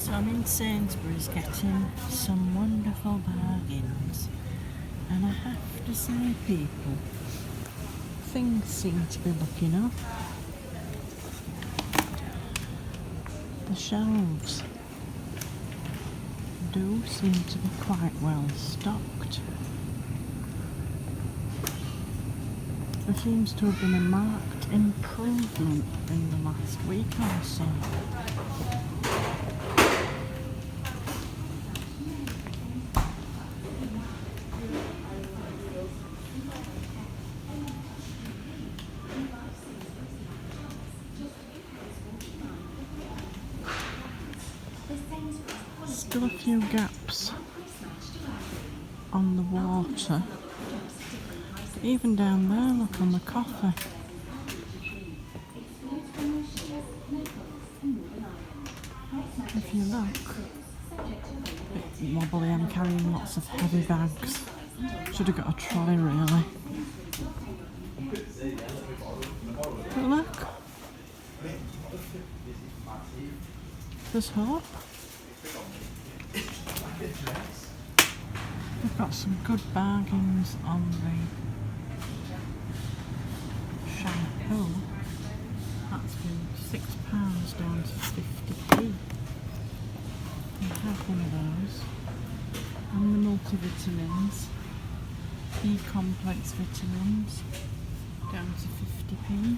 So I'm in Sainsbury's getting some wonderful bargains, and I have to say, people, things seem to be looking up. The shelves do seem to be quite well stocked. There seems to have been a marked improvement in the last week or so. Still a few gaps on the water. Even down there, look, on the coffee. If you look, a bit wobbly, I'm carrying lots of heavy bags. Should have got a trolley really. But look, there's hope. We've got some good bargains on the shampoo. That's been £6 down to 50p. We have one of those. And the multivitamins, E-complex vitamins, down to 50p.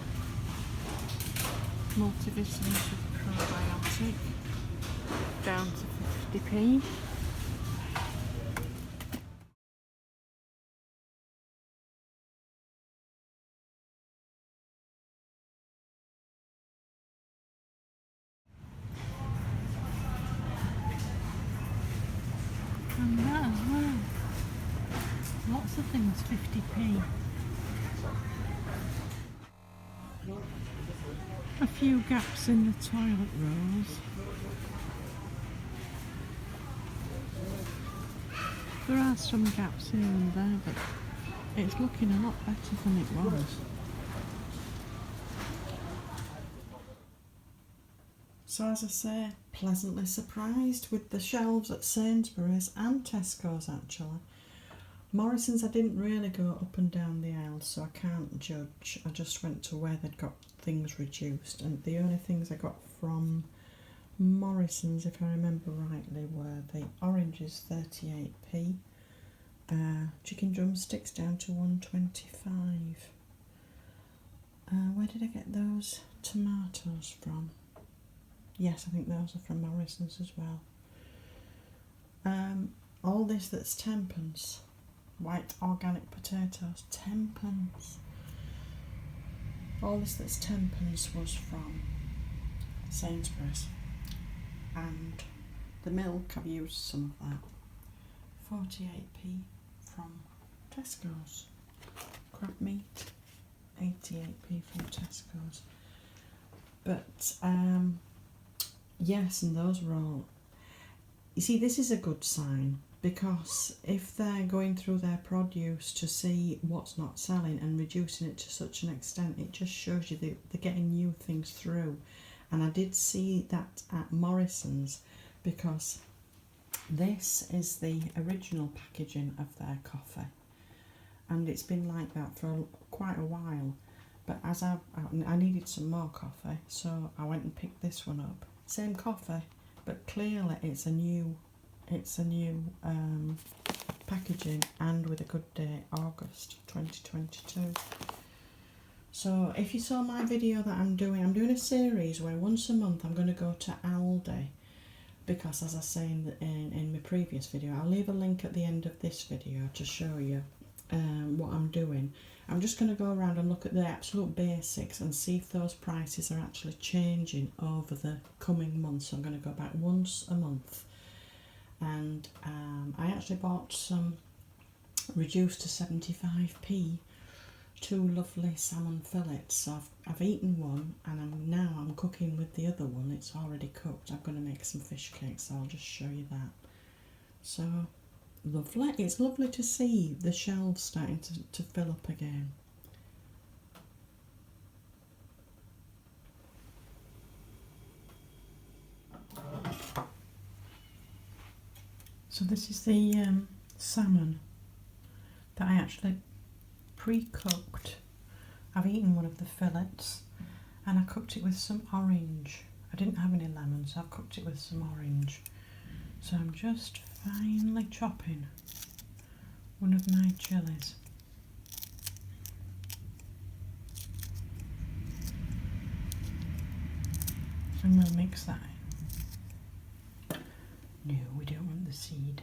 Multivitamins with probiotic, down to 50p. And that as well. Lots of things 50p. A few gaps in the toilet rolls. There are some gaps here and there, but it's looking a lot better than it was. So as I say, pleasantly surprised with the shelves at Sainsbury's and Tesco's actually. Morrison's I didn't really go up and down the aisles, so I can't judge. I just went to where they'd got things reduced, and the only things I got from Morrison's, if I remember rightly, were the oranges 38p, chicken drumsticks down to 125. Where did I get those tomatoes from? Yes, I think those are from Morrison's as well. All this that's 10p. White organic potatoes, 10p. All this that's 10p was from Sainsbury's. And the milk, I've used some of that. 48p from Tesco's. Crab meat, 88p from Tesco's. But yes, and those were all. You see, this is a good sign, because if they're going through their produce to see what's not selling and reducing it to such an extent, it just shows you they're getting new things through. And I did see that at Morrison's, because this is the original packaging of their coffee, and it's been like that for quite a while. But as I needed some more coffee, so I went and picked this one up. Same coffee, but clearly it's a new packaging, and with a good date, August 2022. So if you saw my video that I'm doing a series where once a month I'm going to go to Aldi, because as I say in my previous video, I'll leave a link at the end of this video to show you what I'm doing. I'm just going to go around and look at the absolute basics and see if those prices are actually changing over the coming months. So I'm going to go back once a month, and I actually bought some reduced to 75p, 2 lovely salmon fillets. So I've eaten one, and I'm cooking with the other one. It's already cooked. I'm going to make some fish cakes, so I'll just show you that. So lovely. It's lovely to see the shelves starting to fill up again. So this is the salmon that I actually pre-cooked. I've eaten one of the fillets and I cooked it with some orange. I didn't have any lemon, so I've cooked it with some orange. So I'm just finely chopping one of my chilies. And we'll mix that in. No, we don't want the seed.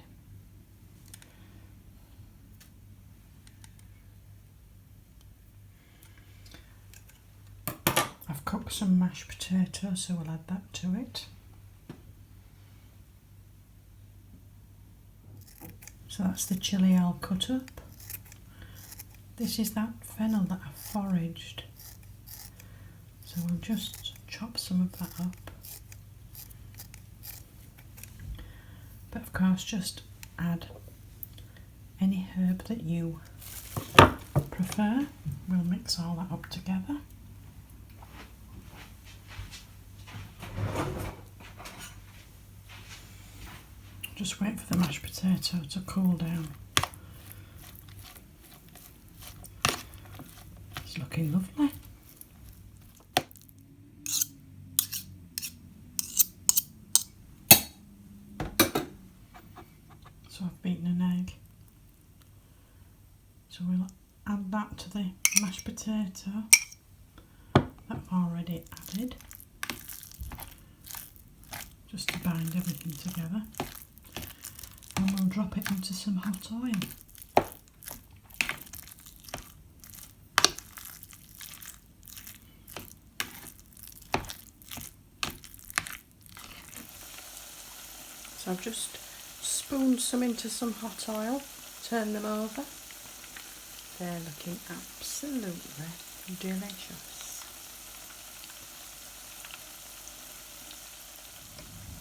I've cooked some mashed potatoes, so we'll add that to it. So that's the chilli I'll cut up. This is that fennel that I've foraged. So we'll just chop some of that up. But of course, just add any herb that you prefer. We'll mix all that up together. Just wait for the mashed potato to cool down. It's looking lovely. So I've beaten an egg. So we'll add that to the mashed potato that I've already added, just to bind everything together. And we'll drop it into some hot oil. So I've just spooned some into some hot oil, turn them over. They're looking absolutely delicious.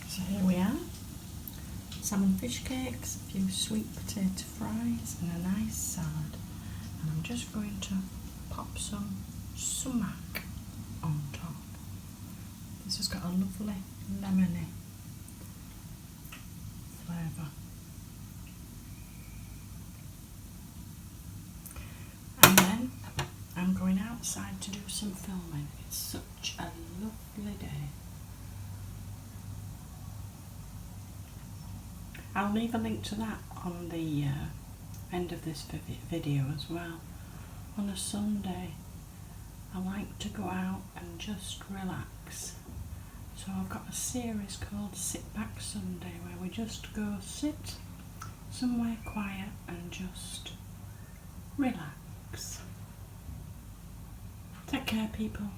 So here we are. Salmon fish cakes, a few sweet potato fries and a nice salad. And I'm just going to pop some sumac on top. This has got a lovely lemony flavour. And then I'm going outside to do some filming. It's such a lovely day. I'll leave a link to that on the end of this video as well. On a Sunday, I like to go out and just relax. So I've got a series called Sit Back Sunday, where we just go sit somewhere quiet and just relax. Take care, people.